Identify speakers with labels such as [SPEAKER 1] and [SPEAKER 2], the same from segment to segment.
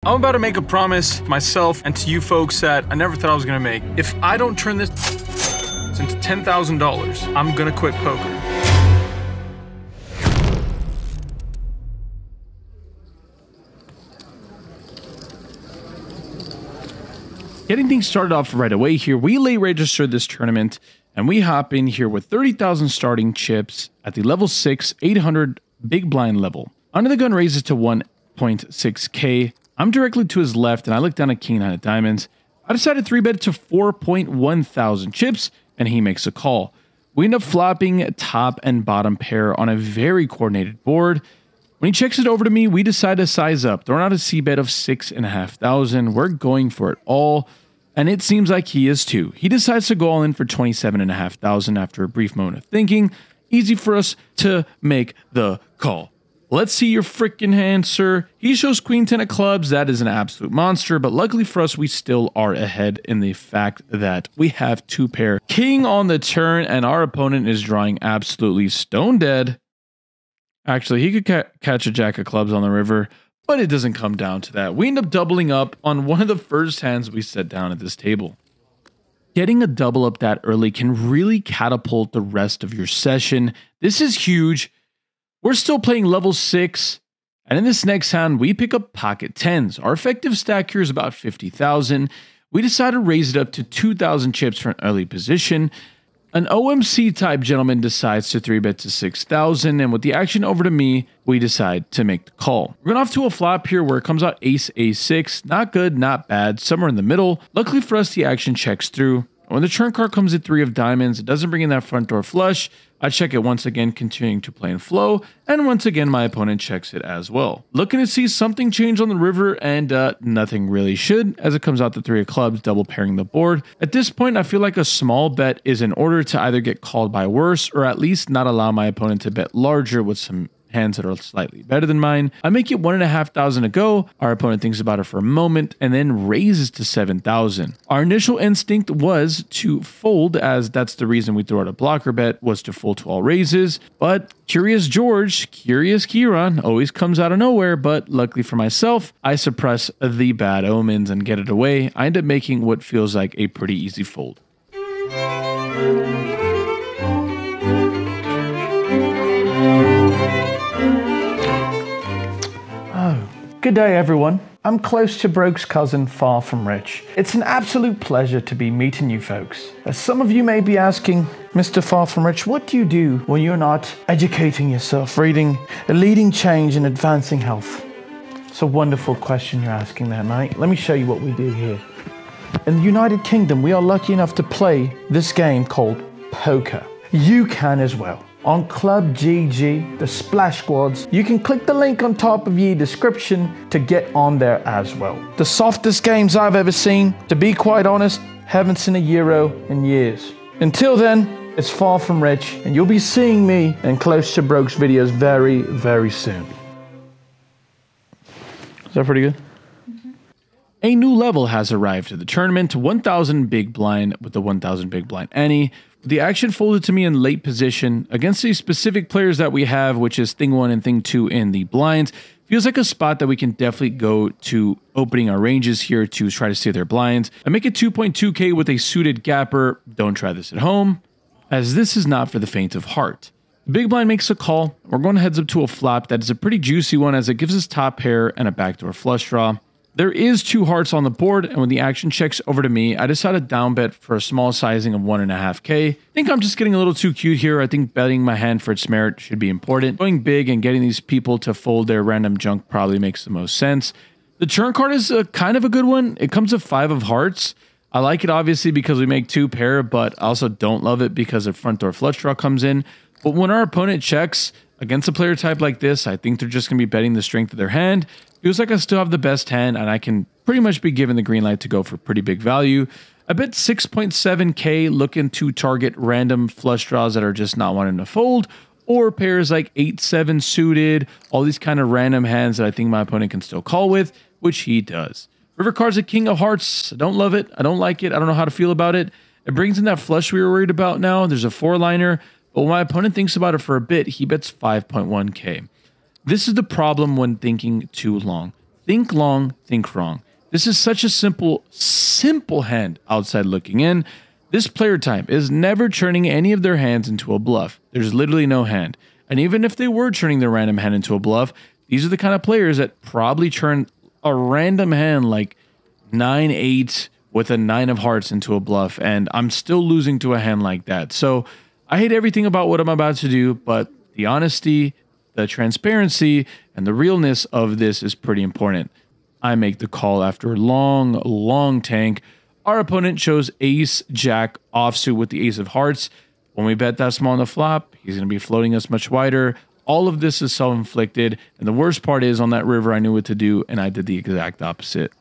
[SPEAKER 1] I'm about to make a promise to myself and to you folks that I never thought I was gonna make. If I don't turn this into $10,000, I'm gonna quit poker.
[SPEAKER 2] Getting things started off right away here, we late registered this tournament and we hop in here with 30,000 starting chips at the level 6, 800 big blind level. Under the gun raises to 1.6k. I'm directly to his left and I look down at king 9 of diamonds. I decided 3-bet to 4.1 thousand chips and he makes a call. We end up flopping top and bottom pair on a very coordinated board. When he checks it over to me, we decide to size up, throwing out a c-bet of 6,500. We're going for it all, and it seems like he is too. He decides to go all in for 27,500 after a brief moment of thinking. Easy for us to make the call. Let's see your freaking hand, sir. He shows queen 10 of clubs. That is an absolute monster, but luckily for us, we still are ahead in the fact that we have 2-pair king on the turn, and our opponent is drawing absolutely stone dead. Actually, he could catch a jack of clubs on the river, but it doesn't come down to that. We end up doubling up on one of the first hands we set down at this table. Getting a double up that early can really catapult the rest of your session. This is huge. We're still playing level 6, and in this next hand, we pick up pocket 10s. Our effective stack here is about 50,000. We decide to raise it up to 2,000 chips for an early position. An OMC type gentleman decides to 3-bet to 6,000, and with the action over to me, we decide to make the call. We're going off to a flop here where it comes out ace a6. Not good, not bad, somewhere in the middle. Luckily for us, the action checks through. When the turn card comes at 3 of diamonds, it doesn't bring in that front door flush. I check it once again, continuing to play in flow, and once again, my opponent checks it as well. Looking to see something change on the river, and nothing really should, as it comes out the 3 of clubs, double pairing the board. At this point, I feel like a small bet is in order to either get called by worse, or at least not allow my opponent to bet larger with some hands that are slightly better than mine. I make it 1,500 to go. Our opponent thinks about it for a moment and then raises to 7,000. Our initial instinct was to fold, as that's the reason we throw out a blocker bet, was to fold to all raises. But Curious George, Curious Kieran always comes out of nowhere, but luckily for myself, I suppress the bad omens and get it away. I end up making what feels like a pretty easy fold.
[SPEAKER 3] Good day, everyone. I'm close to Broke's cousin, far from rich. It's an absolute pleasure to be meeting you folks. As some of you may be asking, Mr. Far From Rich, what do you do when you're not educating yourself, reading, leading change and advancing health? It's a wonderful question you're asking there, mate. Let me show you what we do here. In the United Kingdom, we are lucky enough to play this game called poker. You can as well. On Club GG, the Splash Squads, you can click the link on top of your description to get on there as well. The softest games I've ever seen, to be quite honest, haven't seen a Euro in years. Until then, it's Far From Rich, and you'll be seeing me in Close to Broke's videos very, very soon. Is that pretty good?
[SPEAKER 2] A new level has arrived at the tournament, 1,000 big blind with the 1,000 big blind ante. The action folded to me in late position against the specific players that we have, which is thing 1 and thing 2 in the blinds. Feels like a spot that we can definitely go to opening our ranges here to try to steal their blinds. I make it 2.2k with a suited gapper. Don't try this at home, as this is not for the faint of heart. The big blind makes a call. We're going heads up to a flop that is a pretty juicy one, as it gives us top pair and a backdoor flush draw. There is 2 hearts on the board, and when the action checks over to me, I decide to down bet for a small sizing of 1.5k. I think I'm just getting a little too cute here. I think betting my hand for its merit should be important. Going big and getting these people to fold their random junk probably makes the most sense. The turn card is kind of a good one. It comes with 5 of hearts. I like it obviously because we make 2 pair, but I also don't love it because a front door flush draw comes in. But when our opponent checks against a player type like this, I think they're just going to be betting the strength of their hand. Feels like I still have the best hand, and I can pretty much be given the green light to go for pretty big value. I bet 6.7k, looking to target random flush draws that are just not wanting to fold, or pairs like 8-7 suited, all these kind of random hands that I think my opponent can still call with, which he does. River card's a king of hearts. I don't love it. I don't like it. I don't know how to feel about it. It brings in that flush we were worried about now. There's a 4-liner, but when my opponent thinks about it for a bit, he bets 5.1k. This is the problem when thinking too long. Think long, think wrong. This is such a simple hand outside looking in. This player type is never turning any of their hands into a bluff. There's literally no hand. And even if they were turning their random hand into a bluff, these are the kind of players that probably turn a random hand like 9-8 with a 9 of hearts into a bluff. And I'm still losing to a hand like that. So I hate everything about what I'm about to do, but the honesty, the transparency, and the realness of this is pretty important. I make the call after a long tank. Our opponent chose ace, jack, offsuit with the ace of hearts. When we bet that small on the flop, he's going to be floating us much wider. All of this is self-inflicted. And the worst part is on that river, I knew what to do, and I did the exact opposite.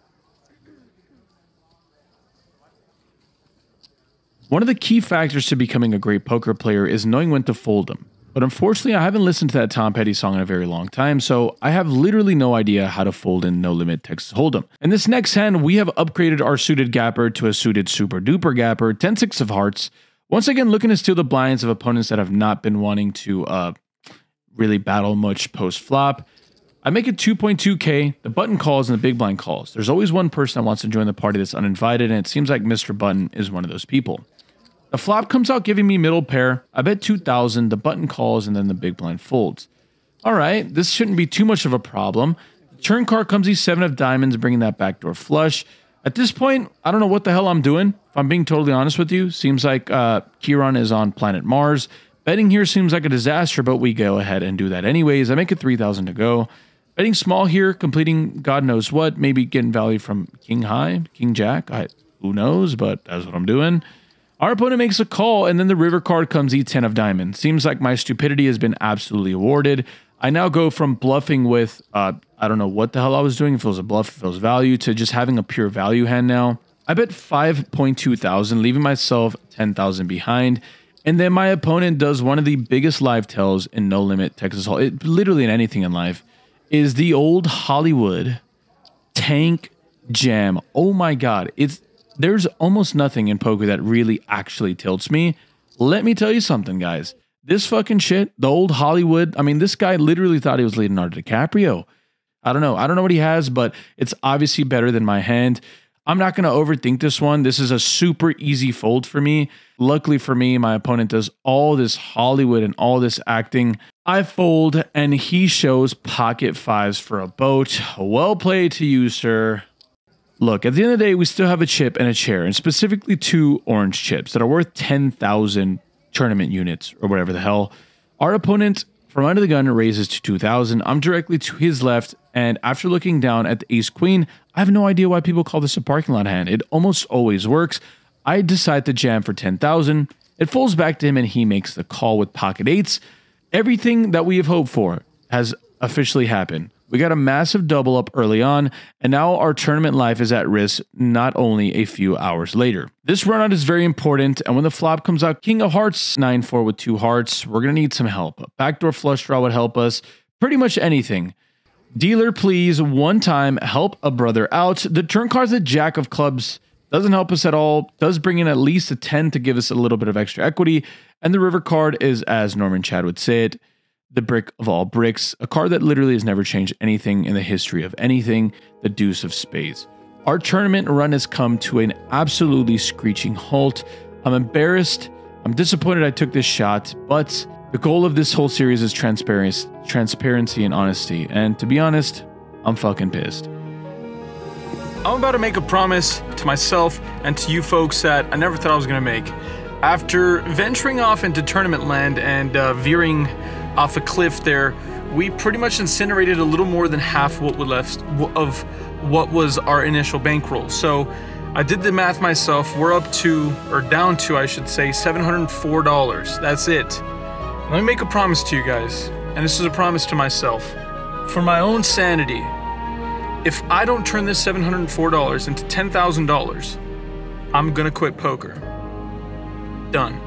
[SPEAKER 2] One of the key factors to becoming a great poker player is knowing when to fold them. But unfortunately, I haven't listened to that Tom Petty song in a very long time, so I have literally no idea how to fold in No Limit Texas Hold'em. In this next hand, we have upgraded our suited gapper to a suited super duper gapper, 10-6 of hearts. Once again, looking to steal the blinds of opponents that have not been wanting to really battle much post-flop. I make it 2.2k, the button calls and the big blind calls. There's always one person that wants to join the party that's uninvited, and it seems like Mr. Button is one of those people. The flop comes out giving me middle pair. I bet 2,000, the button calls, and then the big blind folds. All right, this shouldn't be too much of a problem. The turn card comes E7 of diamonds, bringing that backdoor flush. At this point, I don't know what the hell I'm doing. If I'm being totally honest with you, seems like Kieran is on planet Mars. Betting here seems like a disaster, but we go ahead and do that anyways. I make it 3,000 to go. Betting small here, completing God knows what. Maybe getting value from King High, King Jack. Who knows, but that's what I'm doing. Our opponent makes a call, and then the river card comes E10 of diamonds. Seems like my stupidity has been absolutely awarded. I now go from bluffing with, I don't know what the hell I was doing, if it was a bluff, if it was value, to just having a pure value hand now. I bet 5.2 thousand, leaving myself 10,000 behind. And then my opponent does one of the biggest live tells in No Limit Texas Hold'em, literally in anything in life, is the old Hollywood tank jam. Oh my God, there's almost nothing in poker that really actually tilts me. Let me tell you something, guys. This fucking shit, the old Hollywood, I mean, this guy literally thought he was Leonardo DiCaprio. I don't know what he has, but it's obviously better than my hand. I'm not going to overthink this one. This is a super easy fold for me. Luckily for me, my opponent does all this Hollywood and all this acting. I fold, and he shows pocket fives for a boat. Well played to you, sir. Look, at the end of the day, we still have a chip and a chair, and specifically 2 orange chips that are worth 10,000 tournament units or whatever the hell. Our opponent from under the gun raises to 2,000. I'm directly to his left, and after looking down at the ace queen, I have no idea why people call this a parking lot hand. It almost always works. I decide to jam for 10,000. It folds back to him, and he makes the call with pocket eights. Everything that we have hoped for has officially happened. We got a massive double up early on, and now our tournament life is at risk not only a few hours later. This run out is very important, and when the flop comes out, King of Hearts, 9-4 with 2 hearts, we're going to need some help. A backdoor flush draw would help us. Pretty much anything. Dealer, please, one time, help a brother out. The turn card's a Jack of Clubs. Doesn't help us at all. Does bring in at least a 10 to give us a little bit of extra equity. And the river card is, as Norman Chad would say it, the brick of all bricks, a card that literally has never changed anything in the history of anything, the deuce of spades. Our tournament run has come to an absolutely screeching halt. I'm embarrassed. I'm disappointed I took this shot, but the goal of this whole series is transparency and honesty. And to be honest, I'm fucking pissed.
[SPEAKER 1] I'm about to make a promise to myself and to you folks that I never thought I was going to make. After venturing off into tournament land and veering off a cliff there, we pretty much incinerated a little more than half what was left of what was our initial bankroll. So I did the math myself. We're up to, or down to, I should say, $704. That's it. Let me make a promise to you guys, and this is a promise to myself. For my own sanity, if I don't turn this $704 into $10,000, I'm gonna quit poker. Done.